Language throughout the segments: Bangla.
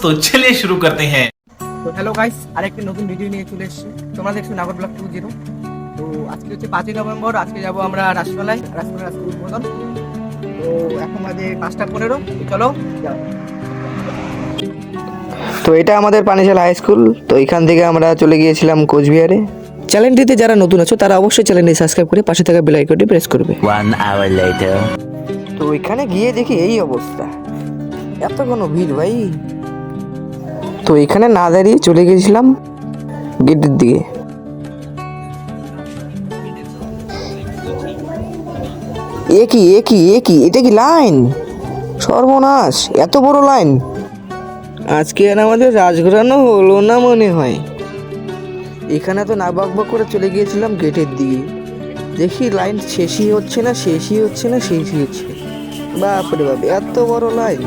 तो चलिए शुरू करते हैं। তো হ্যালো গাইস, আরেকটি নতুন ভিডিও নিয়ে চলে এসেছি। তোমরা দেখছো নাগর ব্লগ 20। তো আজকে হচ্ছে 5ই নভেম্বর। আজকে যাব আমরা রাসমেলায়, আজকে উদ্বোধন। তো এখন বাজে 5টা 15। চলো যাও। তো এটা আমাদের পানিশাল হাই স্কুল। তো এখান থেকে আমরা চলে গিয়েছিলাম কোচবিহারে। চ্যানেলটিতে যারা নতুন আছো তারা অবশ্যই চ্যানেলটি সাবস্ক্রাইব করে পাশে থাকা বেল আইকনটি প্রেস করবে। 1 hour later. তো এখানে গিয়ে দেখি এই অবস্থা, এত কোনো ভিড় ভাই। তো এখানে না দাঁড়িয়ে চলে গেছিলাম গেটের দিকে। এটা কি লাইন? সর্বনাশ, এত বড় লাইন। আজকে আর আমাদের রাজঘোরানো হলো না মনে হয়। এখানে তো না বকবক করে চলে গিয়েছিলাম গেটের দিকে। দেখি লাইন শেষই হচ্ছে না। বাপরে বাপ, এত বড় লাইন।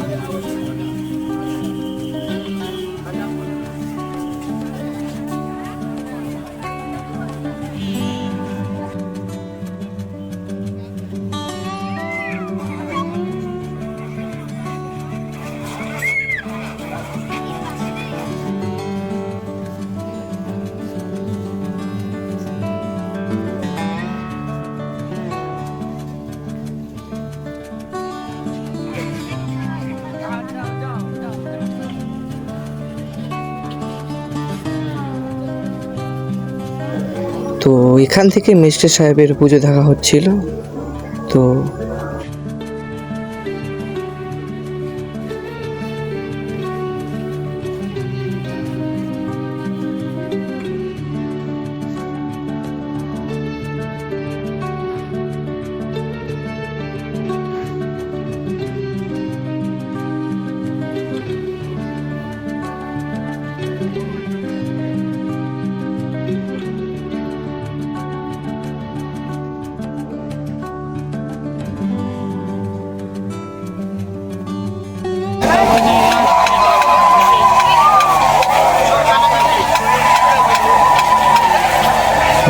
তো এখান থেকে ম্যাজিস্ট্রেট সাহেবের পুজো দেখা হচ্ছিল। তো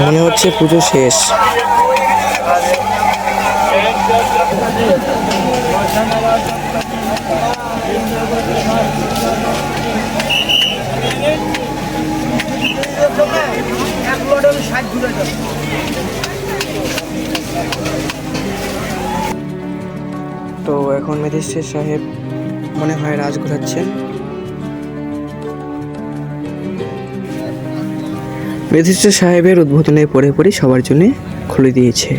মনে হচ্ছে পুজো শেষ। তো এখন ম্যাজিস্ট্রেট সাহেব মনে হয় রাজ ঘোরাচ্ছেন। ম্যাজিস্ট্রেট সাহেবের উদ্বোধনের পরে সবার জন্য খুলে দিয়েছে।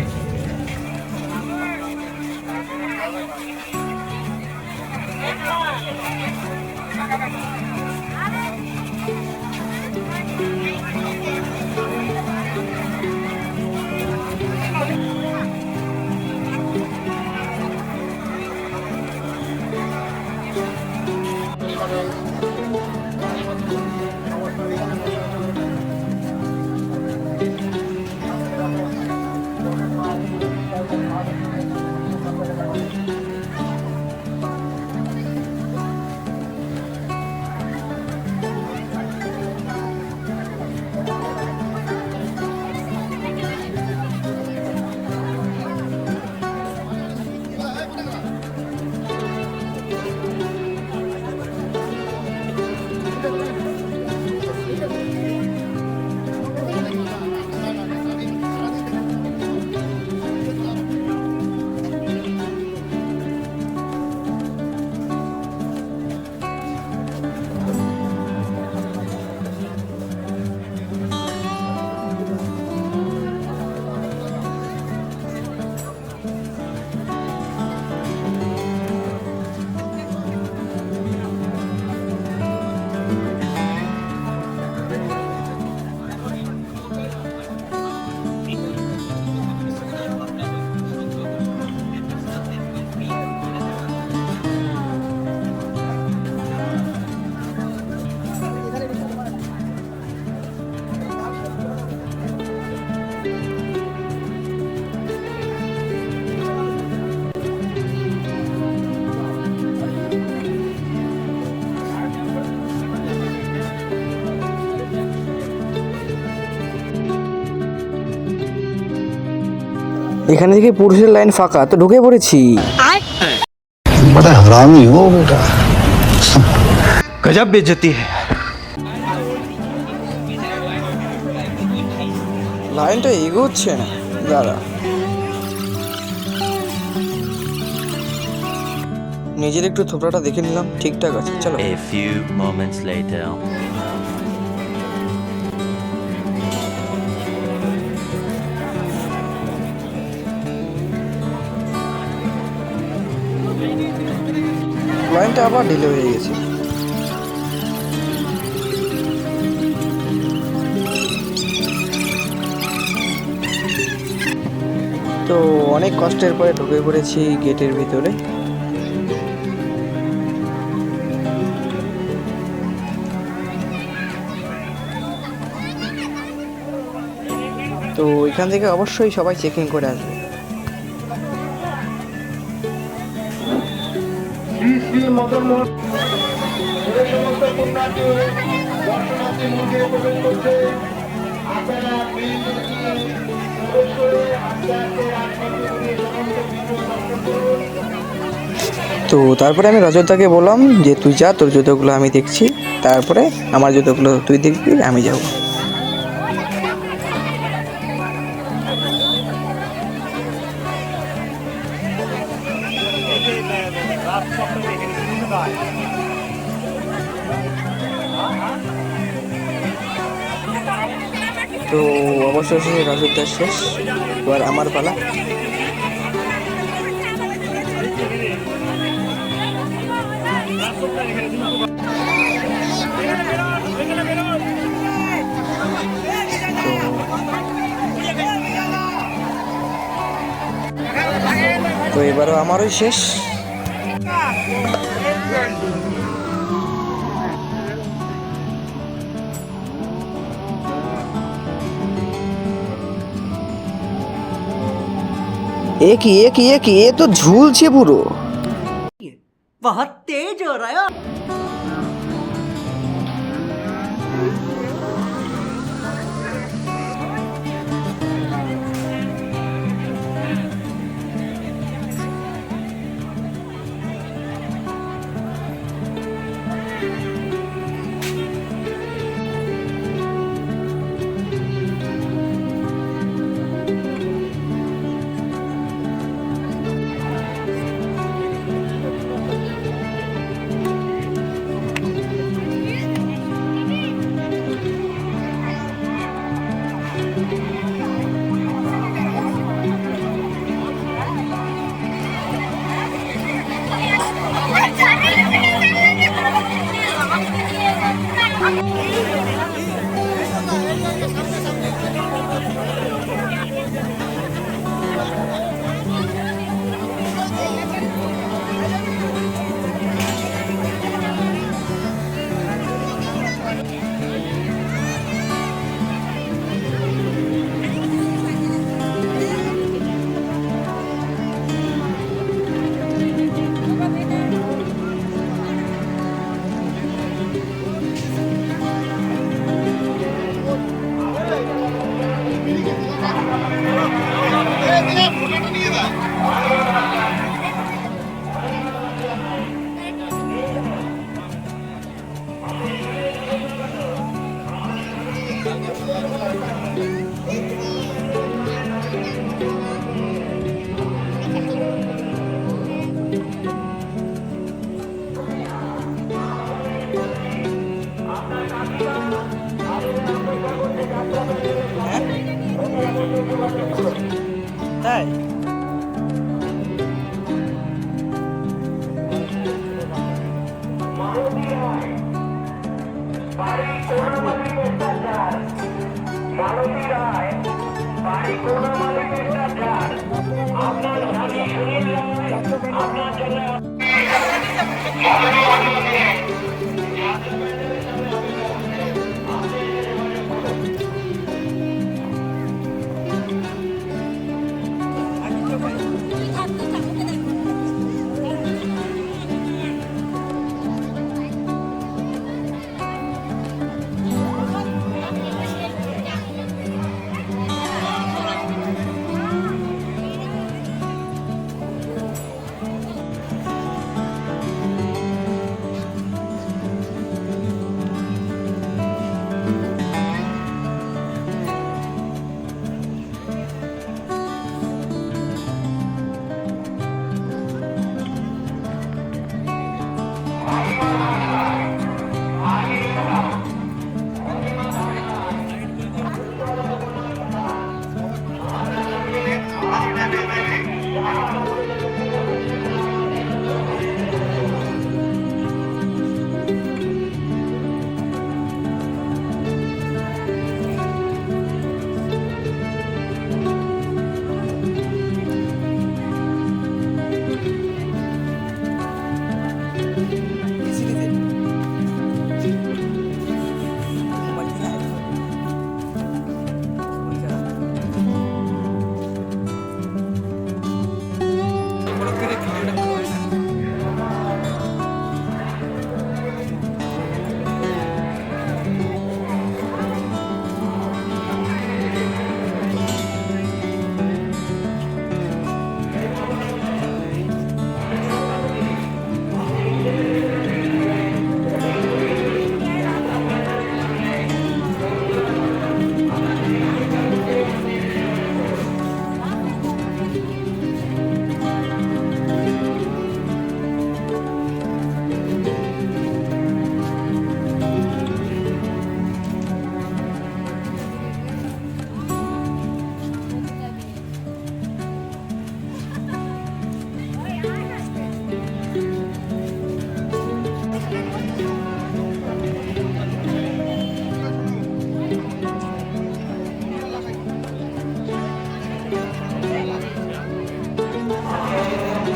এখানে থেকে পুরুষের লাইন ফাঁকা, তো ঢুকে পড়েছি। बड़ा हरामी हो बेटा। गजब बेइज्जती है। লাইনটা এগোচ্ছে না, দাঁড়া। নিজের একটু থোপড়াটা দেখে নিলাম, ঠিকঠাক আছে, চলো। A few moments later. লাইনটা আবার ঢিলে হয়ে গেছে। তো অনেক কষ্টের পরে ঢুকে পড়েছি গেটের ভিতরে। তো এখান থেকে অবশ্যই সবাই চেকিং করে আসবে। তো তারপরে আমি রজতদাকে বললাম যে তুই যা, তোর জুতোগুলো আমি দেখছি, তারপরে আমার জুতোগুলো তুই দেখবি, আমি যাব। তো অবশেষে রজতদার শেষ, এবার আমার পালা। তো এবারও আমারই শেষ। এ তো ঝুলছে পুরো। बहुत तेज हो रहा है। তাই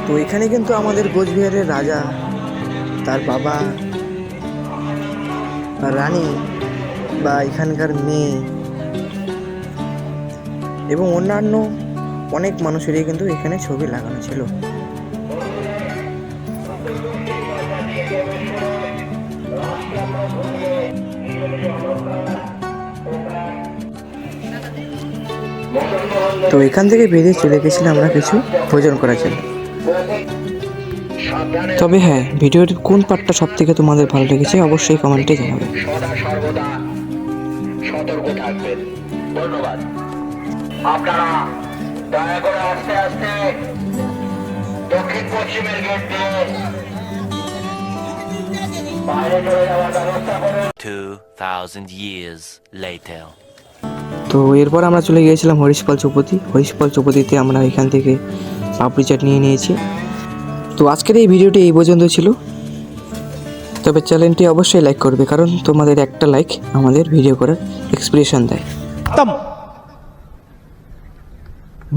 তো এখানে কিন্তু আমাদের কোচবিহারের রাজা, তার বাবা, রানী বা এখানকার মেয়ে এবং অন্যান্য অনেক মানুষেরই কিন্তু এখানে ছবি লাগানো ছিল। তো এখান থেকে বেরিয়ে চলে গেছিলাম আমরা কিছু ভোজন করার জন্য। তবে হ্যাঁ, ভিডিওর কোন পার্টটা সব থেকে তোমাদের ভালো লেগেছে অবশ্যই কমেন্টে জানাবে। সদা সর্বদা সতর্ক থাকবেন। ধন্যবাদ। আপনারা দয়া করে আস্তে আস্তে দক্ষিণ পশ্চিমের গেট দিয়ে বাইরে চলে যাওয়ার ব্যবস্থা করুন। 2,000 years later. তো এরপর আমরা চলে গিয়েছিলাম হরিশপাল চৌপতি। হরিশপাল চৌপতিতে আমরা এখান থেকে পাপড়ি চাট নিয়ে নিয়েছি। তো আজকের এই ভিডিওটি এই পর্যন্ত ছিল। তবে চ্যানেলটি অবশ্যই লাইক করবে, কারণ তোমাদের একটা লাইক আমাদের ভিডিও করার এক্সপ্রেশন দেয়।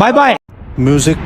Bye bye. Music.